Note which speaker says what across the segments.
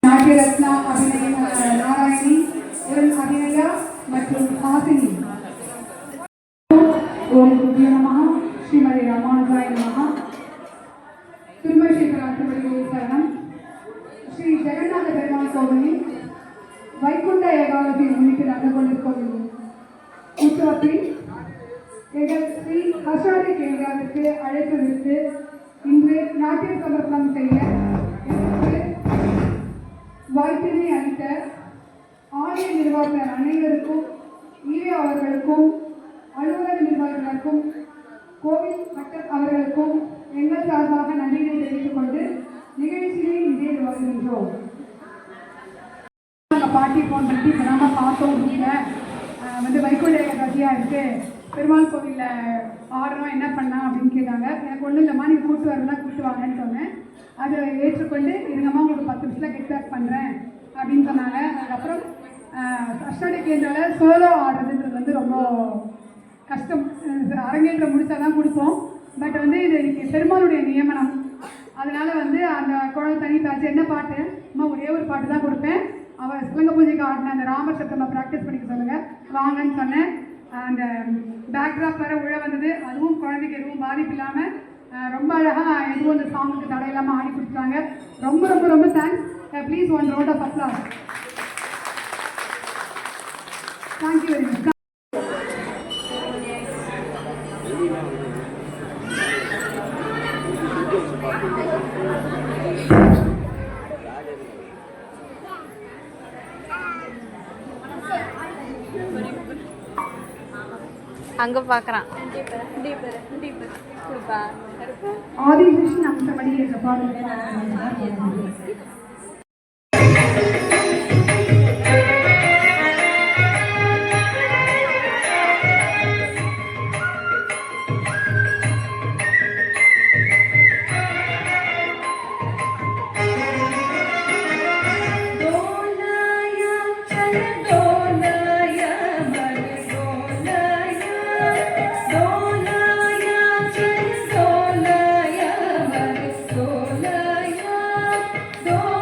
Speaker 1: நாட்டியரத்னா நாராயணி உடன் அபிநயா மற்றும் ஹாசினி. ஓம் குருபியோ நமஹ. ஸ்ரீமதி ராமானுஜாய நமஹ. திருமஷேகர திருவடிகளே சரணம். ஸ்ரீ ஜெகநாத பெருமாள் கோவிலில் வைகுண்ட ஏகாதசியை முன்னிட்டு நடந்து கொண்டிருக்கும் உற்சவத்தில் எங்கள் ஸ்ரீ ஹர்ஷாதி கேந்திராவிற்கு அழைப்பு விடுத்து இன்று நாட்டிய சமர்ப்பணம் செய்ய வாய்ப்பினை அளித்த ஆலய நிர்வாகர் அனைவருக்கும், ஈவே அவர்களுக்கும், அலுவலக நிர்வாகிகளுக்கும், கோவில் பட்டர் அவர்களுக்கும் எங்கள் சார்பாக நன்றியை தெரிவித்துக் கொண்டு நிகழ்ச்சியை இதே வருகின்றோம். நாங்கள் பாட்டி ஃபோன் பண்ணி இப்போ நாம பார்த்தோம். இல்லை வைகுண்ட ஏகாதசியாக இருக்குது, பெருமாள் கோவிலில் ஆடணும், என்ன பண்ணலாம் அப்படின்னு கேட்டாங்க. எனக்கு ஒன்றும் இல்லைம்மா, நீங்கள் கூப்பிட்டு வரலாம், கூப்பிட்டு வாங்கன்னு சொன்னேன். அதை ஏற்றுக்கொண்டு இருங்கம்மா, உங்களுக்கு 10 நிமிஷத்தில் கெட் பேக் பண்ணுறேன் அப்படின்னு சொன்னாங்க. அதுக்கப்புறம் அஷ்டாடி கேந்திராவில் சோலோ ஆடுறதுன்றது ரொம்ப கஷ்டம். அரங்கேற்றம் முடித்தா தான் கொடுப்போம். பட் இது பெருமாளுடைய நியமனம். அதனால் அந்த குழந்தை தனி தாச்சு என்ன பாட்டு அம்மா, ஒரே ஒரு பாட்டு தான் கொடுப்பேன். அவள் சிலங்க பூஜைக்கு ஆடின அந்த ராமர் சப்தமாக ப்ராக்டிஸ் பண்ணிக்க சொல்லுங்கள் வாங்கன்னு சொன்னேன். அந்த பேக்ராப் வேறு உழ வந்தது. அதுவும் குழந்தைக்கு எதுவும் பாதிப்பு இல்லாமல் ரொம்ப அழகாக எதுவும் அந்த சாங்குக்கு தடை இல்லாமல் ஆடி கொடுத்துட்டாங்க. ரொம்ப ரொம்ப ரொம்ப thanks. Please one round of applause. Thank you very much.
Speaker 2: அங்க பாக்குறான்.
Speaker 1: ஆதிகிருஷ்ணன் அம்சப்படி என்ற பாடல்
Speaker 3: Go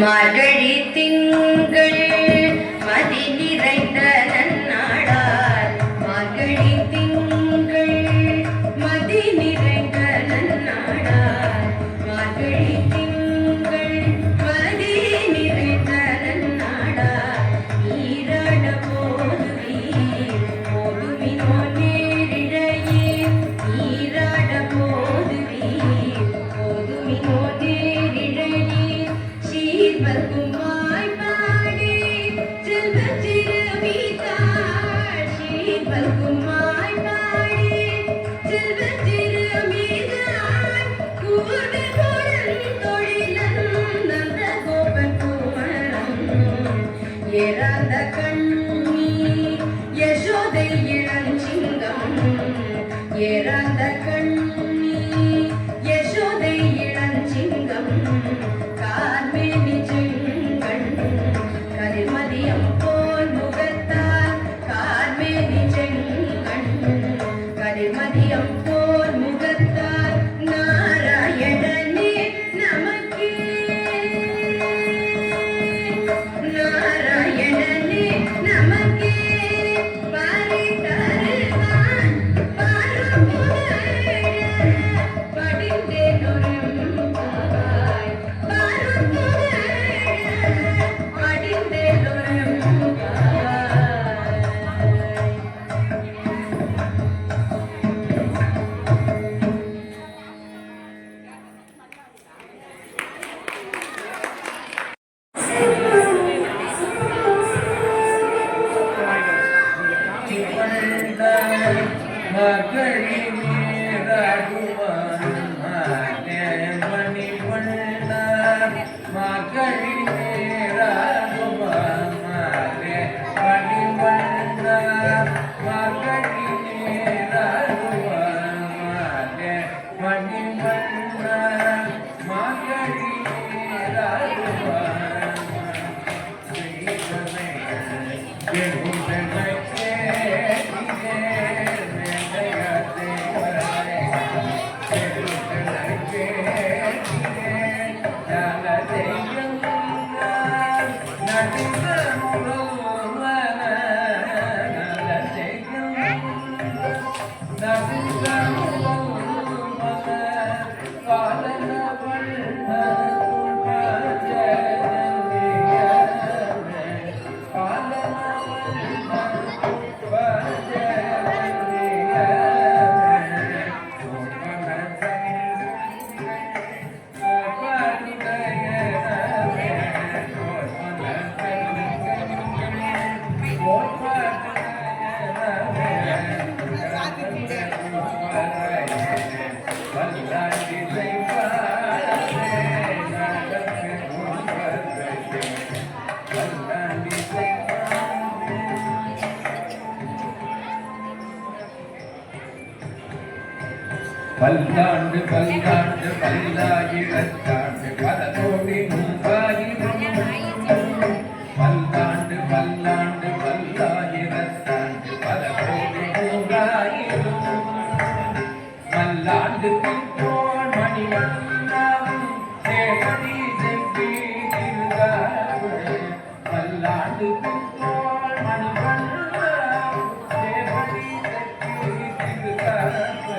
Speaker 2: மார்கழி திங்கள் மதி நிறைந்த நன்னாளார் மார்கழி திங்கள் மதி நிறைந்த நன்னாளார் மார்கழி திங்கள் மதி நிறைந்த நன்னாளார் நீராட போதுவீர் போதுமினோ நேரிழையே நீராட போதுவீர் போதுமினோ நேரிழையே சீர்வர்க்கும் வாய்ப்பாடி செல்வ சிறுமிதாள் சீர்வர்க்கும் வாய்ப்பாடி செல்வ சிறுமிதாள் கூடு குழல் தொழிலன் நந்த கோபன் குமரன் ஏறாந்த கண்ணி யசோதை இளஞ்சிங்கம் ஏறாந்த கண்ணி யசோதை இளஞ்சிங்கம் கார்மேனி செங்கண் கரிமதியம் போல் முகத்தால் கார்மேனி செங்கண் கரிமதியம் போல் முகத்தால் நாராயணனே நமக்கே நாராயணனே நமக்கே பாரிதருதான் பாரும் படிந்தேனொரும் பாய் பாரும் படிந்தேனொரும் பாய்
Speaker 3: மகளி நீராடுவான் மணி வண்ண மகளி நீராடுவான் மணி வண்ண மகளி நீராடுவான் மணி வண்ண மகளி நீராடுவான் பல்லாண்டு பல்லாண்டு பல்லாயிரத்தாண்டு பல கோடி நூறாயிரம் பல்லாண்டு பல்லாண்டு பல்லாயிரத்தாண்டு பல கோடி நூறாயிரம் பல்லாண்டு பின்னோன் மணிவண்ணம் சேவடி செவ்வி திருகாவு பல்லாண்டு பின்னோன் மணிவண்ணம் சேவடி செவ்வி திருகாவு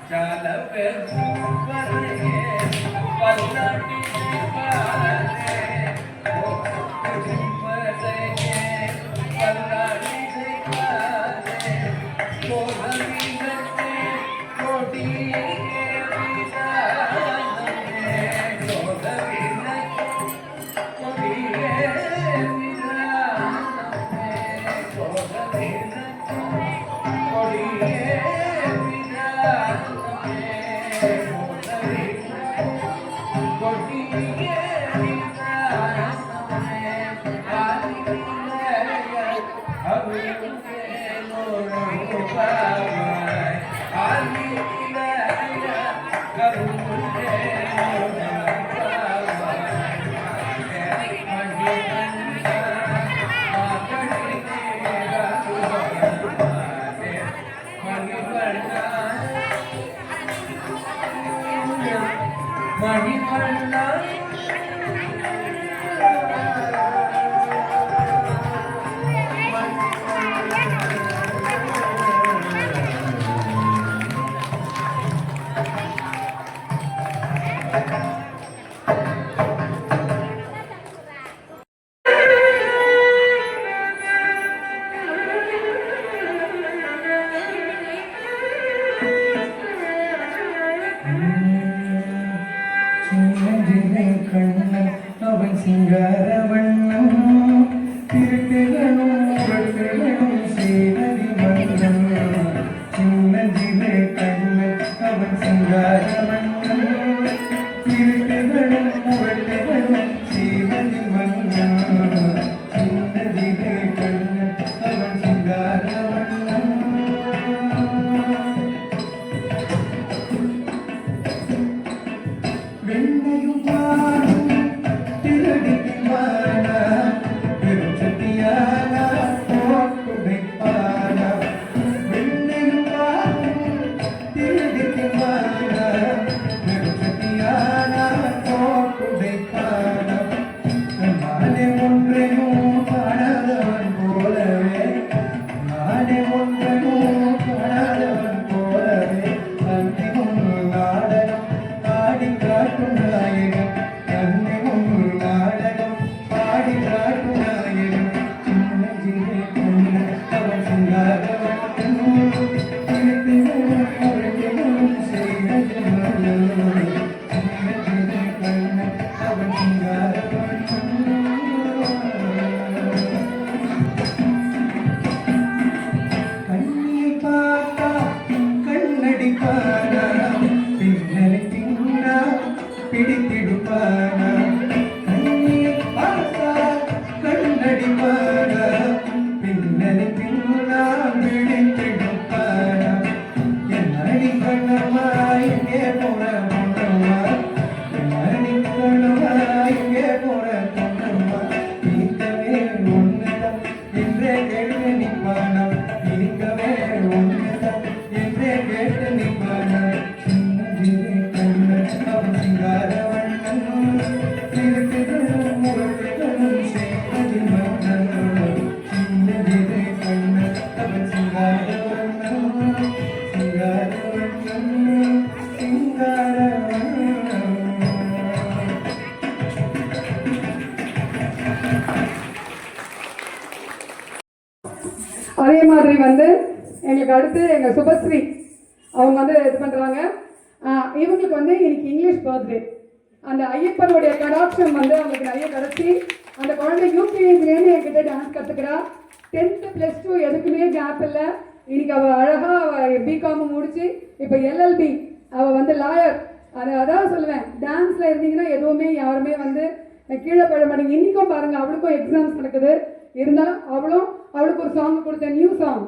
Speaker 3: Jala perdu parye, palati separe, oh pergi palati separe, oh hari nate, roti ke vida, மணிவண்ணா கண்ணன் அவன் சிங்கார வண்ணம் திருட்டுகளும் உரட்டுகளும் சேனதி மன்னன் சின்னதிலே கண்ணன் அவன் சிங்கார வண்ணம் திருட்டுகளும் உரட்டுகளும் சேனதி மன்னன் சின்னதிலே கண்ணன் அவன் சிங்கார வண்ணம் வெண்ணையும் பாலும் திருடிப்பான திருச்சத்தியான போட்டுடைப்பான வெண்ணையும் பாலும் திருடிப்பான திருச்சத்தியான போட்டுடைப்பான நானே ஒன்றையும் காணாதவன் போலவே நானே ஒன்றையும் காணாதவன் போலவே அன்றையும் நாடகம் பாடி காட்டும் நாயகன் கண்ணிமும் நாடகம் பாடி காட்டும் நாயகன் சின்ன ஜீவே பொண்ணு அவன் சிங்காரவன் செய்தது சின்ன ஜீவே கண்ணன் அவன் சிங்காரவன் கண்ணியை பார்த்தா கண்ணடிப்பானா பின்னலை தின்னா பிடித்திடுப்பானா கண்ணியை பார்த்தா கண்ணடிப்பானா பின்னலை தின்னா பிடித்திடுப்பானா என்னடி கண்ணம்மா எங்கே போற பொண்ணம்மா என்னடி கண்ணம்மா எங்கே போற பொண்ணம்மா நீக்கவே ஒண்ணுதான் என்றே கேட்டு நிற்பானா நீக்கவே ஒண்ணுதான் என்றே கேட்டு நிற்பானா சின்னதிலே கண்ணன் அவன் சிங்கார வண்ணன் திருட்டுகளும் முரட்டுகளும் செய்வது மன்னன் சின்னதிலே கண்ணன் அவன் சிங்கார வண்ணன் சிங்கார வண்ணன் சிங்கார வண்ணன்
Speaker 1: அதே மாதிரி வந்து எங்களுக்கு அடுத்து எங்கள் சுபஸ்ரீ அவங்க வந்து இது பண்ணுறாங்க. இவங்களுக்கு வந்து இன்னைக்கு இங்கிலீஷ் பர்த்டே. அந்த ஐயப்பனுடைய கடாட்சம் வந்து அவங்களுக்கு நிறைய கிடச்சி அந்த குழந்தை யூகேஜிலேருந்து என்கிட்ட டான்ஸ் கற்றுக்கிறா. 10th +2 எதுக்குமே கேப் இல்லை. இன்னைக்கு அவள் அழகாக அவள் பிகாம் முடிச்சு இப்போ எல்எல்பி அவள் வந்து லாயர். அதான் சொல்லுவேன், டான்ஸில் இருந்தீங்கன்னா எதுவுமே யாருமே வந்து கீழே பழ மாட்டேங்க. இன்றைக்கும் பாருங்கள் அவளுக்கும் எக்ஸாம்ஸ் நடக்குது. இருந்தாலும் அவளுக்கு ஒரு சாங் கொடுத்தேன், நியூ சாங்.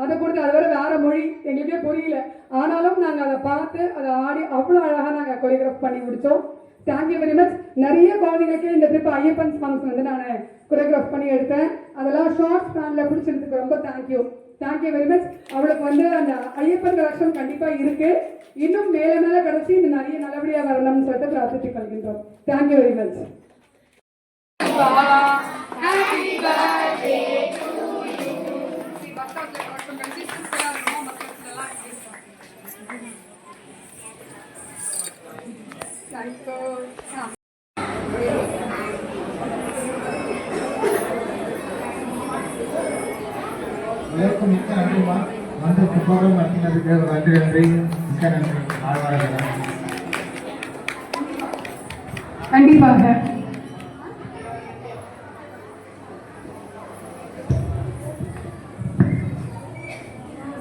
Speaker 1: அதை கொடுத்து அது வேறு மொழி எங்களுக்கே புரியல. ஆனாலும் நாங்கள் அதை பார்த்து அதை ஆடி அவ்வளோ அழகாக நாங்கள் கொரியோகிராஃப் பண்ணி முடித்தோம். Thank you very much. நிறைய குழந்தைங்களுக்கு இந்த ட்ரிப் ஐயப்பன் சாங்ஸ் வந்து நான் கொரியோகிராஃப் பண்ணி எடுத்தேன். அதெல்லாம் ஷார்ட் ஸ்பேனில் பிடிச்சிருந்ததுக்கு ரொம்ப தேங்க்யூ வெரி மச். அவளுக்கு வந்து அந்த ஐயப்பன் கலெக்ஷன் கண்டிப்பாக இருக்குது. இன்னும் மேலே மேலே கிடச்சி இந்த நிறைய நல்லபடியாக வரணும்னு சொல்லிட்டு பிரார்த்தித்துக் கொள்கின்றோம். Thank you very much. Happy birthday to you. See, பக்கத்துல மட்டும் கன்சிஸ்டன்ஸா இருக்கும், பக்கத்துல எல்லாம்
Speaker 4: எல்லாருக்கும் மிக்க நன்றிமா. வந்து புத்தகம் நடத்தினதுக்கு நன்றி மிக்க நன்றி. ஆழ்வார்கள்
Speaker 1: கண்டிப்பாக.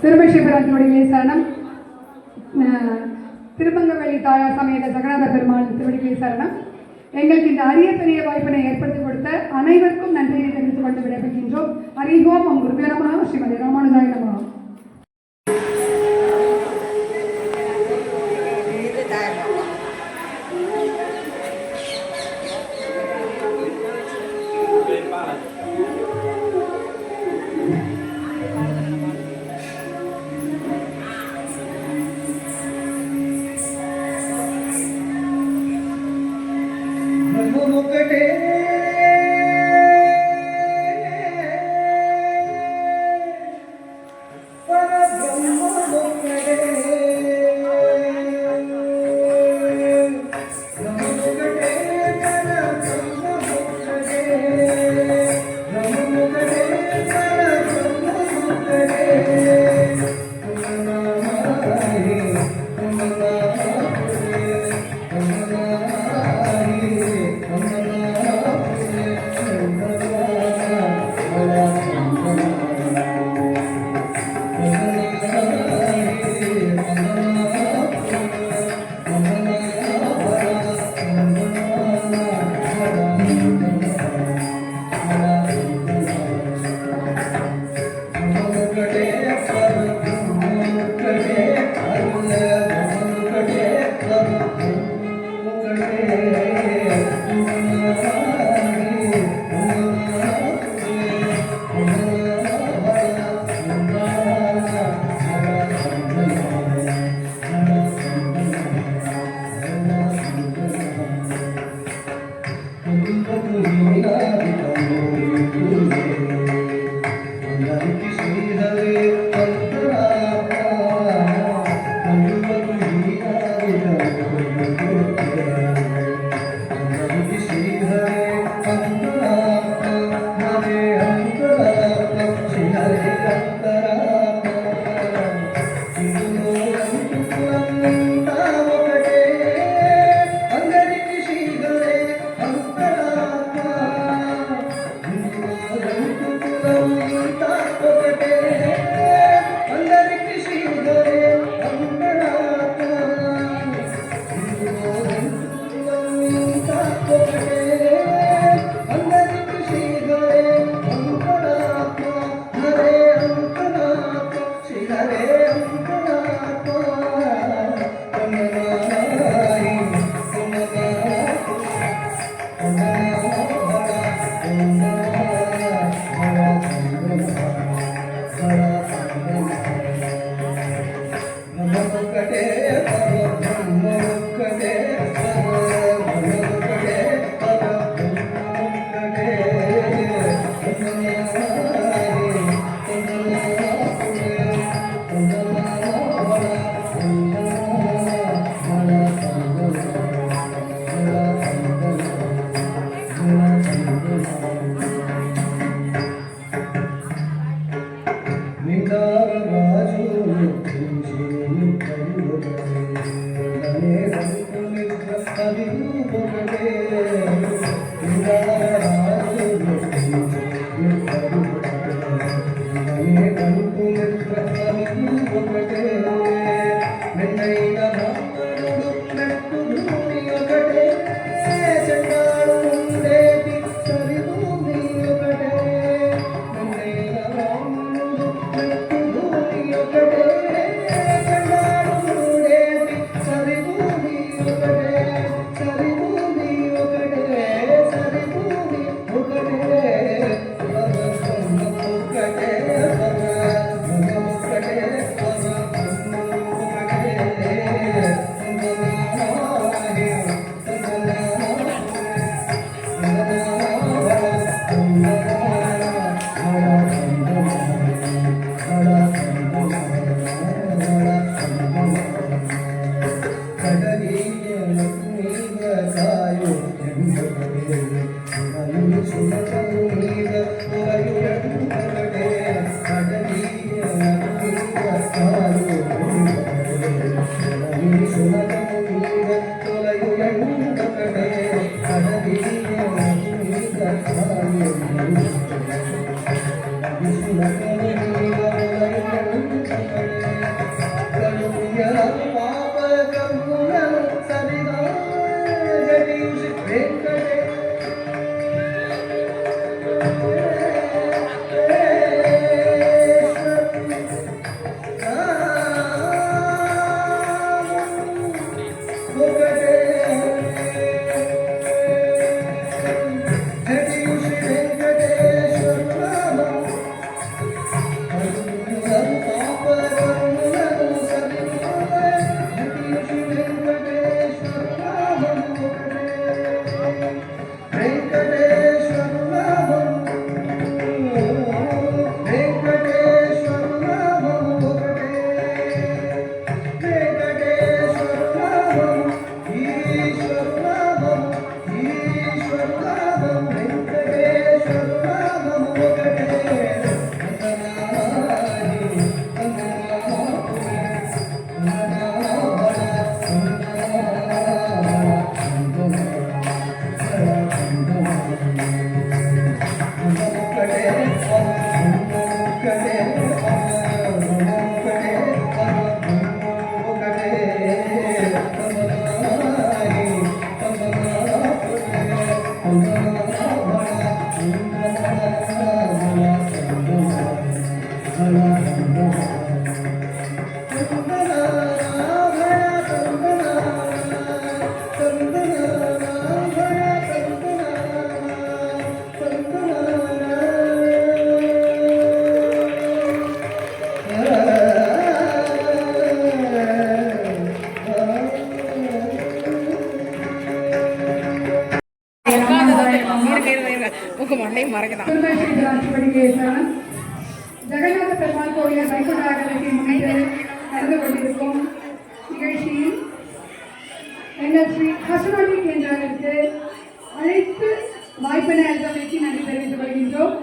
Speaker 1: சிறுமை சிவராஜனுடைய சரணம். திருமங்கவெளி தாயார் சமேத ஜெகநாத பெருமாள் திருவடிகளே சரணம். எங்களுக்கு இந்த அரிய பெரிய வாய்ப்பினை ஏற்படுத்தி கொடுத்த அனைவருக்கும் நன்றியை தெரிவித்துக் கொண்டு விடைபெறுகின்றோம். ஹரிஹோம் ஓம் குருவே நமः ஸ்ரீமதி ராமானுஜாய நமः.
Speaker 3: ఒకటే
Speaker 2: Paapa
Speaker 1: திருமேஸ்வரி ராஷ்டிரபதிக்கு சரணம். ஜெகநாத பெருமாள் கோயில் வைகுண்டாகத்தை முன்னிட்டு நடந்து கொண்டிருக்கும் நிகழ்ச்சியில் எங்கள் ஸ்ரீ ஹசுராணி கேந்திராவிற்கு அழைத்து வாய்ப்பினை அளித்தமைக்கு நன்றி தெரிவித்துக் கொள்கின்றோம்.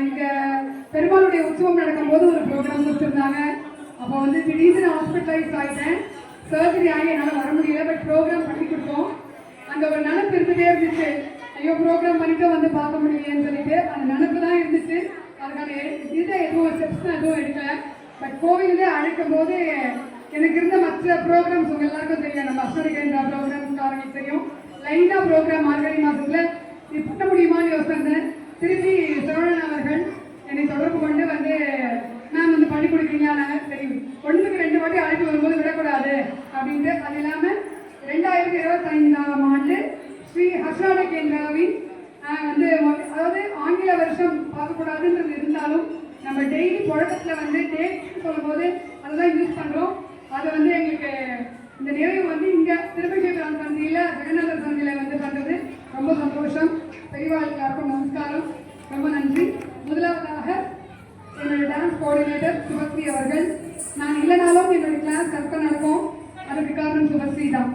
Speaker 1: இங்கே பெருமாளுடைய உற்சவம் நடக்கும்போது ஒரு ப்ரோக்ராம் கொடுத்துருந்தாங்க. அப்போ வந்து திடீர்னு ஹாஸ்பிட்டலைஸ் ஆகிட்டேன். சர்ஜரி ஆகி என்னால் வர முடியல. பட் ப்ரோக்ராம் பண்ணி கொடுத்தோம். அந்த ஒரு நினப்பு இருந்துகிட்டே இருந்துச்சு. ஐயோ ப்ரோக்ராம் பண்ணிட்டு வந்து பார்க்க முடியலையேன்னு சொல்லிட்டு அந்த நினப்பு தான் இருந்துச்சு. அதுக்கான இதை எதுவும் ஸ்டெப்ஸ் எதுவும் எடுக்கலை. பட் கோவிலே அழைக்கும் போது எனக்கு இருந்த மற்ற ப்ரோக்ராம்ஸ் உங்கள் எல்லாருக்கும் தெரியும். நம்ம அஸ்வரி கேந்திரா ப்ரோக்ராம்ஸ்காரங்களுக்கு தெரியும். லைனாக ப்ரோக்ராம் மார்கழி மாதத்தில் இது பண்ண முடியுமான்னு யோசிச்சிருந்தேன். திருப்பி சரவணன் அவர்கள் என்னை தொடர்பு கொண்டு வந்து மேம் வந்து பண்ணி கொடுக்குறீங்களா? சரி, ஒன்றுக்கு 2 வாட்டி அழைப்பு வரும்போது விடக்கூடாது அப்படின்ட்டு. அது இல்லாமல் 2025ஆம் ஆண்டு ஸ்ரீ ஹஸ்ராணி கேந்திராவின் வந்து அதாவது ஆங்கில வருஷம் பார்க்கக்கூடாதுன்றது இருந்தாலும் நம்ம டெய்லி புழக்கத்தில் வந்து டேட் சொல்லும்போது அதை தான் யூஸ் பண்ணுறோம். அதை வந்து எங்களுக்கு இந்த நிறைவு வந்து இங்கே திருப்பதிபுரம் சந்தியில் ஜெகநாதர் சந்தியில் வந்து பண்ணுறது ரொம்ப சந்தோஷம். பெரியவாளுக்காருக்கும் நமஸ்காரம், ரொம்ப நன்றி. முதலாவதாக என்னுடைய டான்ஸ் கோஆர்டினேட்டர் சுபஸ்ரீ அவர்கள். நான் இல்லைனாலும் என்னுடைய கிளாஸ் கரெக்டாக நடக்கும். அதுக்கு காரணம் சுபஸ்ரீ தான்.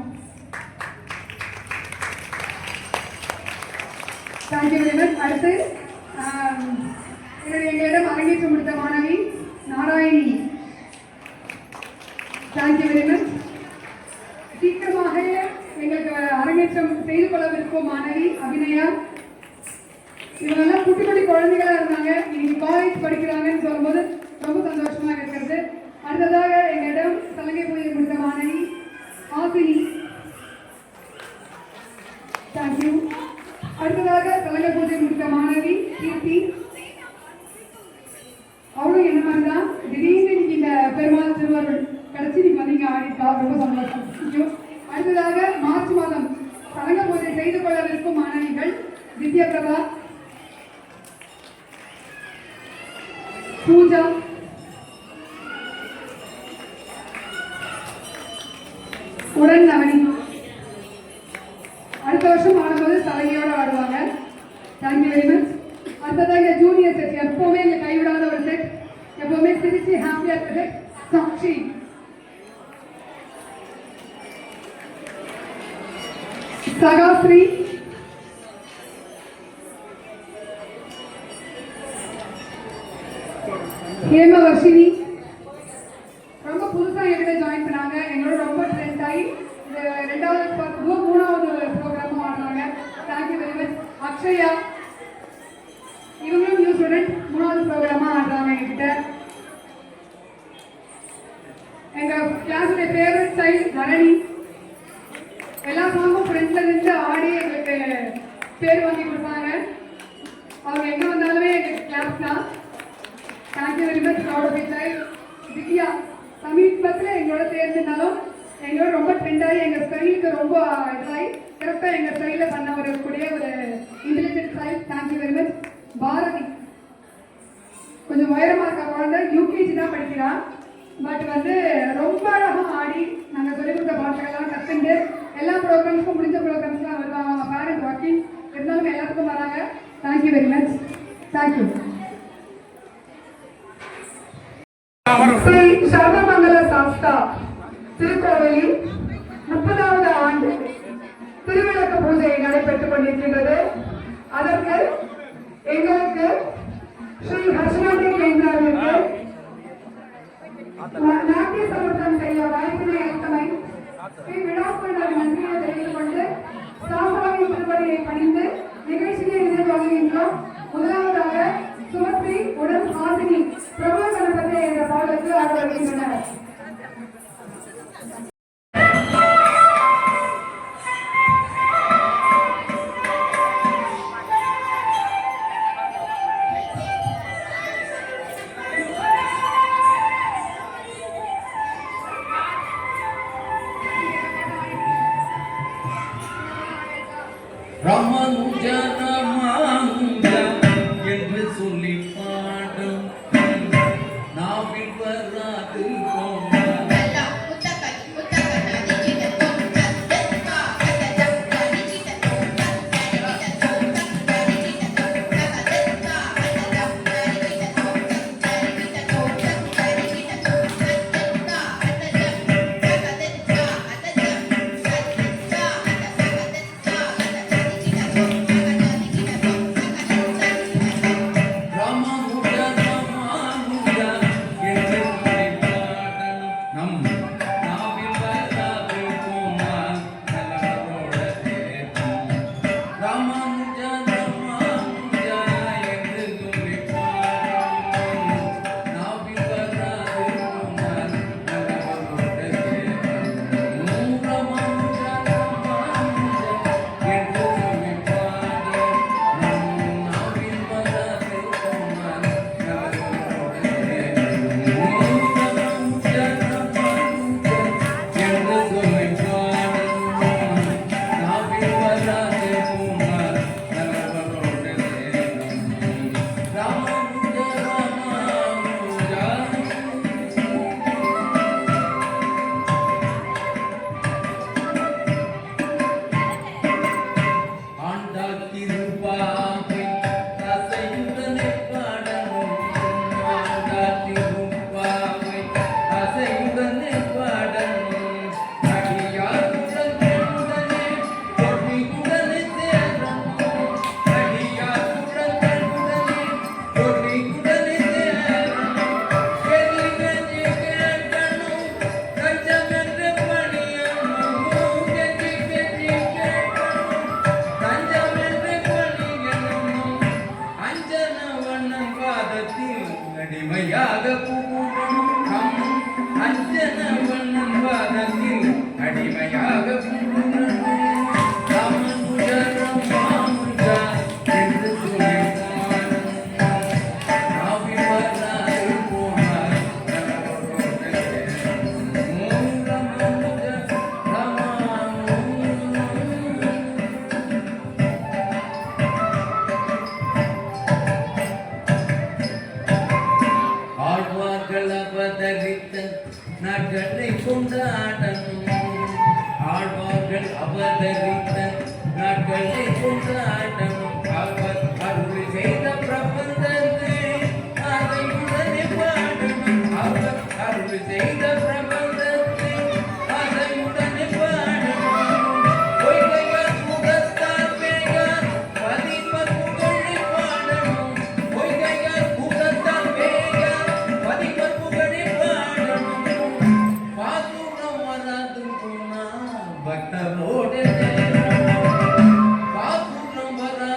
Speaker 1: Thank you very much. அடுத்து எங்களிடம் அரங்கேற்றம் முடித்த மாணவி நாராயணி. Thank you very much. சீக்கிரமாக எங்களுக்கு அரங்கேற்றம் செய்து கொள்ளவிருக்கும் மாணவி அபிநயா. இவங்கெல்லாம் குட்டி குட்டி குழந்தைகளா இருந்தாங்க. இன்னைக்கு காலேஜ் படிக்கிறாங்கன்னு சொல்லும்போது ரொம்ப சந்தோஷமா இருக்கிறது. அடுத்ததாக எங்களிடம் சலங்கை பூஜை முடித்த மாணவி ஆசினி. தேங்க்யூ. அடுத்ததாக சலங்கை பூஜை முடித்த மாணவி கீர்த்தி. அவளும் என்ன மாதிரி தான் திடீர்னு இன்னைக்கு இந்த பெருமாள் திருவருள் கிடைச்சி நீங்க வந்தீங்க, ஆடிப்பா, ரொம்ப சந்தோஷம். தேங்க்யூ. அடுத்ததாக மார்ச் மாதம் சலங்கை பூஜை செய்து கொள்ளவிருக்கும் மாணவிகள் வித்யா பிரபா, பூஜா, உடன் நவனி. அடுத்த வருஷம் ஆடும்போது தலையோட ஆடுவாங்க. Thank you very much. அடுத்ததாக ஜூனியர் செட், எப்பவுமே எங்க கைவிடாத ஒரு செட், எப்பவுமே சிரிச்சு ஹாப்பியா இருக்கிறது சாட்சி. சகாஸ்ரீ, ஹேமவர்ஷினி ரொம்ப புதுசா எங்கிட்ட ஜாயின் பண்ணாங்க. எங்களோட ரொம்ப ட்ரெண்ட் ஆகி இது 3வது ப்ரோக்ராமும் ஆடுறாங்க. Thank you very much. அக்ஷயா, இவங்களும் நியூ ஸ்டூடெண்ட், 3வது ப்ரோக்ராமா ஆடுறாங்க எங்ககிட்ட. எங்க கிளாஸுடைய ஃபேவரட் ஸ்டைல் தரணி. எல்லா சாங்கும் ஃப்ரெண்ட்ல இருந்து ஆடி எங்களுக்கு பேர் வாங்கி கொடுப்பாங்க. அவங்க எங்க வந்தாலுமே எங்களுக்கு கிளாஸ் தான். Thank you very much. Proud of you child. Vidya சமீபத்தில் எங்களோட சேர்ந்துனாலும் எங்களோட ரொம்ப ட்ரெண்டாகி எங்கள் ஸ்டைலுக்கு ரொம்ப இதாகி கரெக்டாக எங்கள் ஸ்டைலில் பண்ண வரக்கூடிய ஒரு intelligent style. Thank you very much. Bharathi கொஞ்சம் உயரமாக இருக்க குழந்தை, யூகேஜி தான் படிக்கிறான். பட் வந்து ரொம்ப அழகாக ஆடி நாங்கள் சொல்லிக் கொடுத்த பாட்டுகள்லாம் கற்றுண்டு எல்லா ப்ரோக்ராம்ஸுக்கும் முடிஞ்ச ப்ரோக்ராம்ஸ்லாம் வருவாங்க. அவங்க பேரண்ட் ஒர்க்கிங் இருந்தாலும் எல்லாத்துக்கும் வராங்க. Thank you very much. Thank you. Shri Sarvamangala Sastha திருக்கோவிலில் 30வது ஆண்டு திருவிளக்கு பூஜை நடைபெற்றுக் கொண்டிருக்கின்றது. அதற்கு எங்களுக்கு ஸ்ரீ ஹர்ஷநாதி கேந்திராவிற்கு நாட்டிய சமர்ப்பணம் செய்ய வாய்ப்பினை அளித்தமை விழாக்குள் நன்றியை தெரிவித்துக் கொண்டு சாஸ்தாவின் திருவடியை பணிந்து நிகழ்ச்சியை எதிர்கொள்கின்றோம். முதலாவதாக சுமஸ்ரீ உடன் ஆசினி பிரபு கணபதி என்ற பாடலுக்கு ஆட வருகின்றனர்.
Speaker 5: அடிமையாக புகுவனும் அஞ்சனவன் வாதத்தில் அடிமையாக புகுவனும் ராமனுஜரம் மாமுஜா என்று துணைத்தானும் நாவி வராது போனார் ஆழ்வார்கள் அவதரித்த நாட்களை கொண்டாடணும் ஆழ்வார்கள் அவதரித்த நாட்களை கொண்டாடணும் அவர் அருள் செய்த பிரபந்தத்தை அதை உடனே பாடணும் அவர் அருள் செய்த பிரபந்தத்தை அதை உடனே பாடணும் பொய்கையார் புகத்தார் பேயார் பதிப்பர் புகழை பாடணும் பொய்கையார் புகத்தார் பேயார் பதிப்பர் புகழை பாடணும் பாசூரம் வராது போனா பக்தரோடு பாசூரம் வராது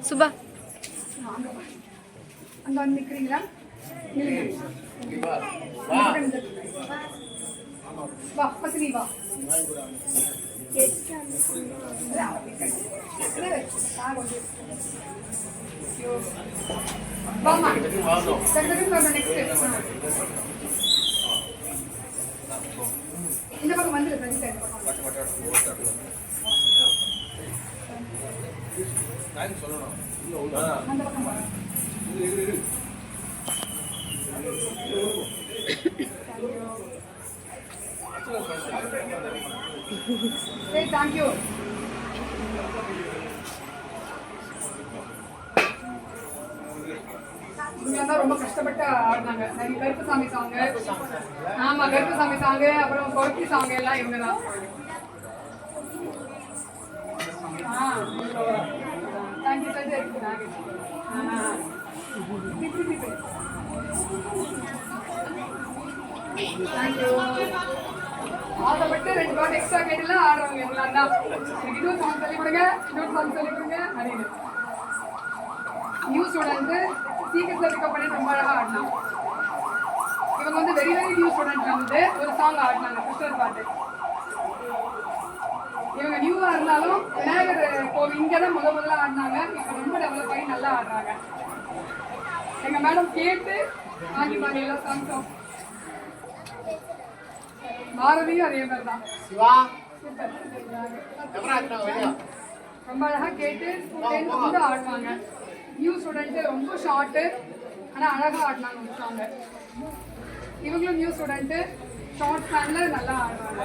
Speaker 6: சுபா
Speaker 1: அங்க வந்து நிக்கிறீங்களா? நில்லுங்க. வா பசங்க வா. வாமா. Second next. இந்த பக்கம் வந்து அந்த பக்கம் வா. Say thank you. இவங்க ரொம்ப கஷ்டப்பட்டு ஆடினாங்க. நிறைய கருப்புசாமி சாங், ஆமா கருப்புசாமி சாங், அப்புறம் கொரட்டி சாங் எல்லாம் இவங்க தான். Thank you sir. தேங்க்யூ. ஆசைப்பட்டு 2 பாட்டு எக்ஸ்ட்ரா கேட்டுலாம் ஆடுறவங்க எல்லாம் தான். எனக்கு இன்னொரு சாங் சொல்லி கொடுங்க, இன்னொரு சாங் சொல்லி கொடுங்க அப்படின்னு. நியூ ஸ்டூடெண்ட் சீக்கிரத்தில் பிக்கப் பண்ணி ரொம்ப அழகாக ஆடினாங்க. இவங்க வந்து வெரி நியூ ஸ்டூடெண்ட் வந்து ஒரு சாங் ஆடினாங்க, கிருஷ்ணர் பாட்டு. இவங்க நியூவாக இருந்தாலும் விநாயகர் கோவில் இங்கே தான் முதல்ல ஆடினாங்க. இப்போ ரொம்ப டெவலப் ஆகி நல்லா ஆடுறாங்க. எங்கள் மேடம் கேட்டு வாங்கி பாருங்க எல்லா சாங்ஸும். பாரதியும் அதே மாதிரி தான். ரொம்ப அழகாக கேட்டு வந்து ஆடுவாங்க. நியூ ஸ்டூடெண்ட்டு ரொம்ப ஷார்ட்டு, ஆனால் அழகாக ஆடினாங்க ஒரு சாங்க. இவங்களும் நியூ ஸ்டூடெண்ட்டு ஷார்ட் ஸ்பேனில் நல்லா ஆடுவாங்க.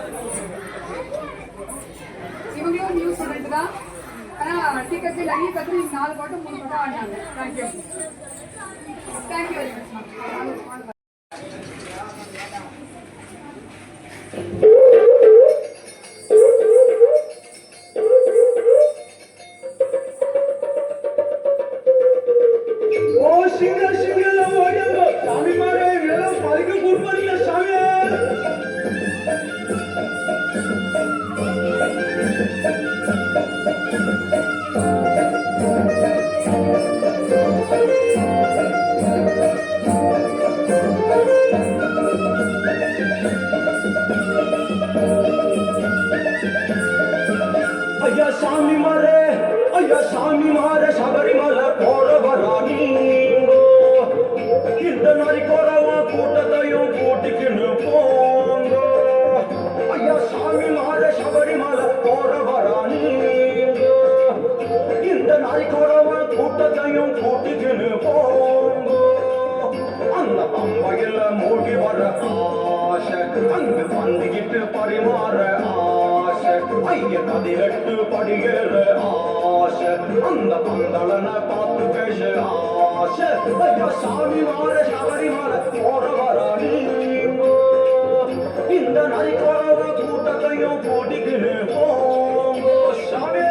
Speaker 1: இவங்களும் நியூ ஸ்டூடெண்ட் தான், ஆனால் டீக்கத்து நிறைய கற்று 4 பாட்டு 3 பாட்டு ஆடினாங்க. Thank you. Thank you very much ma'am.
Speaker 3: ஐயா சாமி மாற சபரிமலை போறவராணி இந்த நரி குறவா கூட்டத்தையும் கூட்டிக்கின்னு போங்க. ஐயா சாமி மாற சபரிமலை போறவராணி இந்த நரி குறவா கூட்டத்தையும் கூட்டிக்கின்னு போங்க. அந்த பம்பையில மூழ்கி வர ஆசை, அங்கு வந்துகிட்டு பரிமாற ஆசை, ஐய கதிரெட்டு படியேற ஆசை, அந்த பந்தளனை பார்த்து பேச ஆசை. ஐயா சாமி மாற சபரிமலை போறவராணி இந்த நரிக்குறவ கூட்டத்தையும் கூட்டிக்கின்னு போங்க. சாமி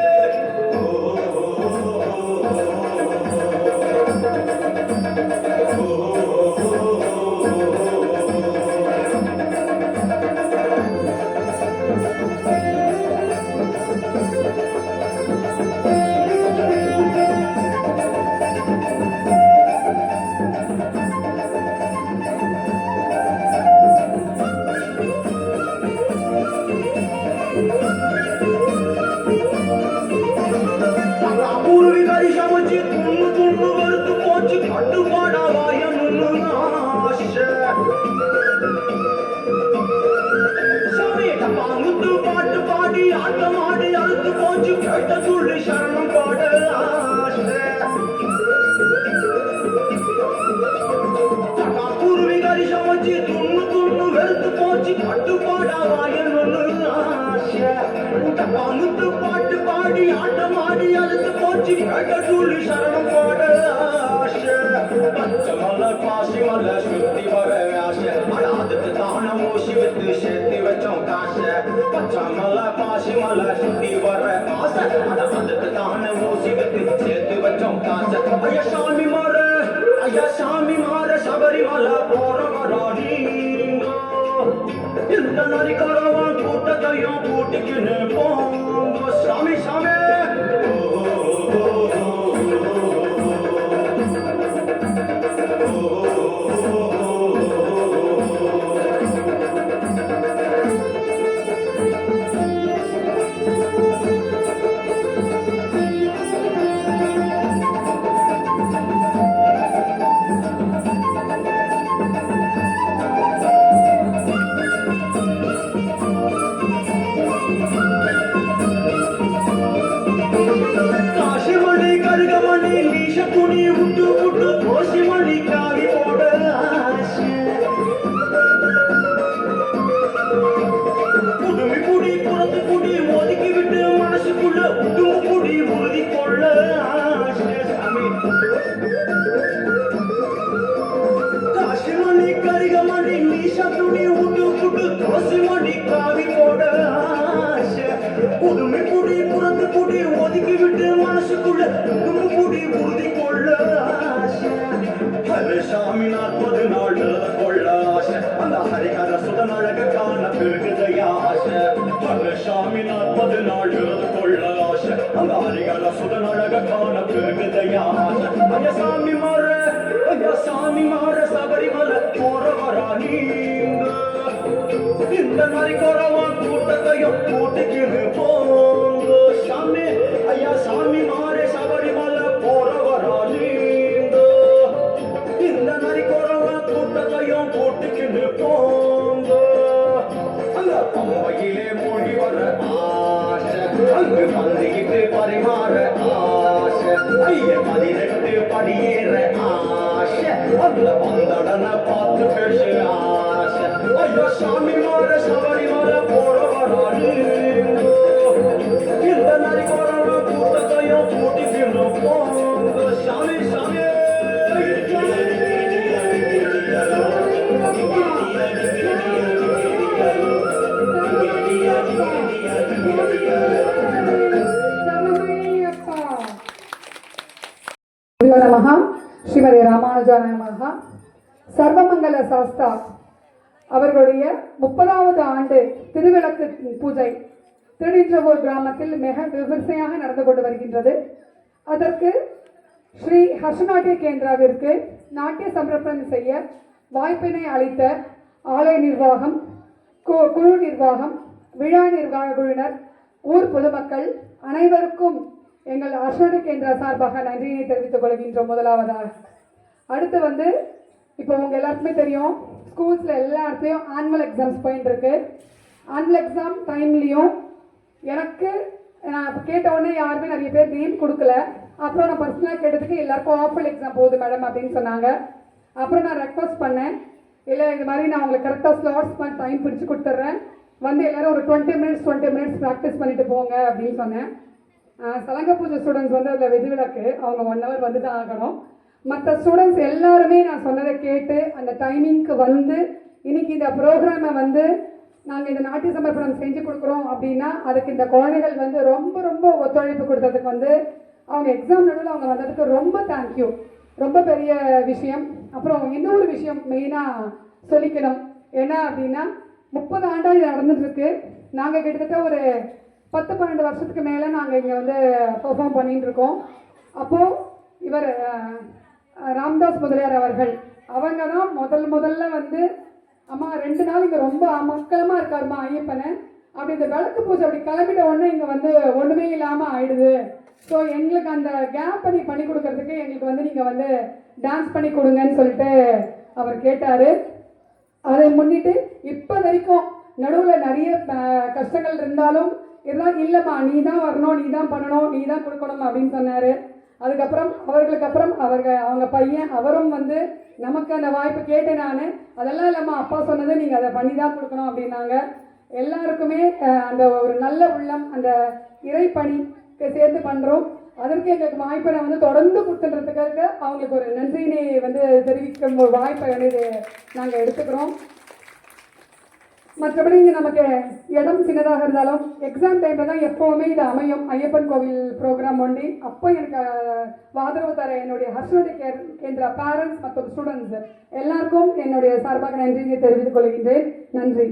Speaker 3: பாட்டு பாடி ஆட்டம் ஆடி அழுத்து போச்சு கேட்ட சொல்லி சரணம் பாட பூர்வீகரி சமைச்சு துண்ணு துண்ணு வெறுத்து போச்சு கட்டுப்பாடா வாயன் ஒண்ணு பாட்டு பாடி ஆட்டம் ஆடி அழுத்து போச்சு கேட்ட சொல்லி சரணம் பாட பச்சை மலை பாசி மலை சுத்தி வர ஆசை, அதுக்கு தான ஊசி வித்து சேர்த்து வச்சோம் காசை. பச்சை மலை பாசி மலை சுத்தி வர ஆசை, அதுக்கு தான ஊசி வித்து சேர்த்து வச்சோம் காசை. ஐயா சாமி மாற சபரிமலை போறவராணி இந்த நரிக்குறவன் கூட்டத்தை கூட்டத்தையும் கூட்டிக்கின்னு போங்க சாமி சாமி காசிமணி கருகமணி நீஷ துணி விட்டு விட்டு கோசிமணி காவி போட ஆசை புதுமி குடி புறத்து குடி ஒதுக்கி விட்டு மனசுக்குள்ள புதுமு குடி உறுதி கொள்ள ஆசை சாமி காசிமணி கருகமணி நீஷ துணி விட்டு விட்டு கோசிமணி காவி போட ஆசை புதுமி குடி புறத்து குடி ஒதுக்கி விட்டு மனசுக்குள்ள புதுமு குடி உறுதி கொள்ள ஆசை ஹரே சாமி 40 நாள் விரதம் கொள்ள ஆசை அந்த ஹரிஹர சுதன் அழக காண பெருகுதையா ஆசை ஹரே சாமி 40 நாள் விரதம் கொள்ள ஆசை அந்த ஹரிஹர சுதன் அழக காண பெருகுதையா ஆசை ஐயா சாமி மாற சபரிமலை போறவரா நீங்க இந்த மாதிரி குறவா கூட்டத்தையும் கூட்டிக்கிட்டு போங்க சாமி ஐயா சாமி மாறே சபரிமலை போறவரா நீங்க இந்த மாதிரி குறவா கூட்டத்தையும் கூட்டிக்கிட்டு போங்க அந்த பம்பையிலே மூழ்கி வர ஆசை அங்கு பந்திக்கிட்டு பரிமாற ஆசை ஐய 18 படியேற ஆசை அந்த பந்தடனை பார்த்து பேச ஆசை ஐயோ சாமி மாற சபரிமலை போறவரா நீங்க இந்த நரி போறவ கூட்டத்தையும் கூட்டிக்கிட்டு போங்க சாமி சாமி
Speaker 1: நமஹ ஸ்ரீமதி ராமானுஜாய நமஹ சர்வமங்கல சாஸ்தா அவர்களுடைய 30வது ஆண்டு திருவிளக்கு பூஜை திருநின்றவூர் கிராமத்தில் மிக விமர்சையாக நடந்து கொண்டு வருகின்றது. அதற்கு ஸ்ரீ ஹர்ஷநாட்டிய கேந்திராவிற்கு நாட்டிய சமர்ப்பணம் செய்ய வாய்ப்பினை அளித்த ஆலய நிர்வாகம், குழு நிர்வாகம், விழா நிர்வாக குழுவினர், ஊர் பொதுமக்கள் அனைவருக்கும் எங்கள் ஹர்ஷநாட்டிய கேந்திரா சார்பாக நன்றியை தெரிவித்துக் கொள்கின்றோம். முதலாவதாக அடுத்து இப்போ உங்க எல்லாருக்குமே தெரியும், ஸ்கூல்ஸில் எல்லா இடத்துலையும் ஆனுவல் எக்ஸாம்ஸ் போயிட்டு இருக்கு. ஆனுவல் எக்ஸாம் டைம்லேயும் எனக்கு நான் கேட்ட உடனே யாருமே நிறைய பேர் நேம் கொடுக்கல. அப்புறம் நான் பர்சனலாக கேட்டதுக்கு எல்லாருக்கும் ஆஃபல் எக்ஸாம் போகுது மேடம் அப்படின்னு சொன்னாங்க. அப்புறம் நான் ரெக்வஸ்ட் பண்ணேன், இல்லை இது மாதிரி நான் உங்களுக்கு கரெக்டாக ஸ்லாட்ஸ் பண்ணி டைம் பிடிச்சி கொடுத்துட்றேன், எல்லாரும் ஒரு 20 மினிட்ஸ் ப்ராக்டிஸ் பண்ணிட்டு போங்க அப்படின்னு சொன்னேன். சலங்க பூஜை ஸ்டூடெண்ட்ஸ் அதில் விதிவிலக்கு, அவங்க 1 hour வந்து தான் ஆகணும். மற்ற ஸ்டூடெண்ட்ஸ் எல்லாருமே நான் சொன்னதை கேட்டு அந்த டைமிங்க்கு இன்னைக்கு இந்த ப்ரோக்ராமை நாங்கள் இந்த நாட்டிய சமர்ப்பணம் செஞ்சு கொடுக்குறோம் அப்படின்னா அதுக்கு இந்த குழந்தைகள் ரொம்ப ரொம்ப ஒத்துழைப்பு கொடுத்ததுக்கு அவங்க எக்ஸாம் நடுவில் அவங்க வந்ததுக்கு ரொம்ப தேங்க்யூ, ரொம்ப பெரிய விஷயம். அப்புறம் இன்னொரு விஷயம் மெயினாக சொல்லிக்கணும், என்ன அப்படின்னா 30 ஆண்டாக இது நடந்துட்டுருக்கு. நாங்கள் கிட்டத்தட்ட ஒரு 10-12 வருஷத்துக்கு மேலே நாங்கள் இங்கே பெர்ஃபார்ம் பண்ணிட்டு இருக்கோம். அப்போது இவர் ராம்தாஸ் முதலியார் அவர்கள் அவங்க தான் முதல்ல அம்மா 2 நாள் இங்கே ரொம்ப மக்களமாக இருக்காருமா ஐயப்பனை, அப்படி இந்த விளக்கு பூஜை அப்படி கிளம்பிட்ட உடனே இங்கே ஒன்றுமே இல்லாமல் ஆயிடுது. ஸோ எங்களுக்கு அந்த கேப் பண்ணி கொடுக்கறதுக்கு எங்களுக்கு நீங்கள் டான்ஸ் பண்ணி கொடுங்கன்னு சொல்லிட்டு அவர் கேட்டார். அதை முன்னிட்டு இப்போ வரைக்கும் நடுவில் நிறைய கஷ்டங்கள் இருந்தாலும் இதெல்லாம் இல்லைம்மா, நீ தான் வரணும், நீ தான் பண்ணணும், நீ தான் கொடுக்கணும் அப்படின்னு சொன்னார். அதுக்கப்புறம் அவங்க பையன் அவரும் நமக்கு அந்த வாய்ப்பு கேட்டேன் நான், அதெல்லாம் இல்லைம்மா அப்பா சொன்னது நீங்கள் அதை பண்ணி தான் கொடுக்கணும் அப்படின்னாங்க. எல்லாருக்குமே அந்த ஒரு நல்ல உள்ளம், அந்த இறைப்பணி சேர்ந்து பண்ணுறோம். அதற்கு எங்களுக்கு வாய்ப்பை நான் தொடர்ந்து கொடுத்துன்றதுக்காக அவங்களுக்கு ஒரு நன்றியினை தெரிவிக்கும் ஒரு வாய்ப்பை நாங்கள் எடுத்துக்கிறோம். மற்றபடி இங்கே நமக்கு இடம் சின்னதாக இருந்தாலும் எக்ஸாம் டைமில் தான் எப்போவுமே இது அமையும். ஐயப்பன் கோவில் ப்ரோக்ராம் ஒண்டி அப்போ எனக்கு ஆதரவு தர என்னுடைய ஹர்ஷநாட்டிய கேந்திரா பேரண்ட்ஸ் மற்றும் ஸ்டூடெண்ட்ஸ் எல்லாருக்கும் என்னுடைய சார்பாக நன்றியை தெரிவித்துக் கொள்கின்றேன். நன்றி.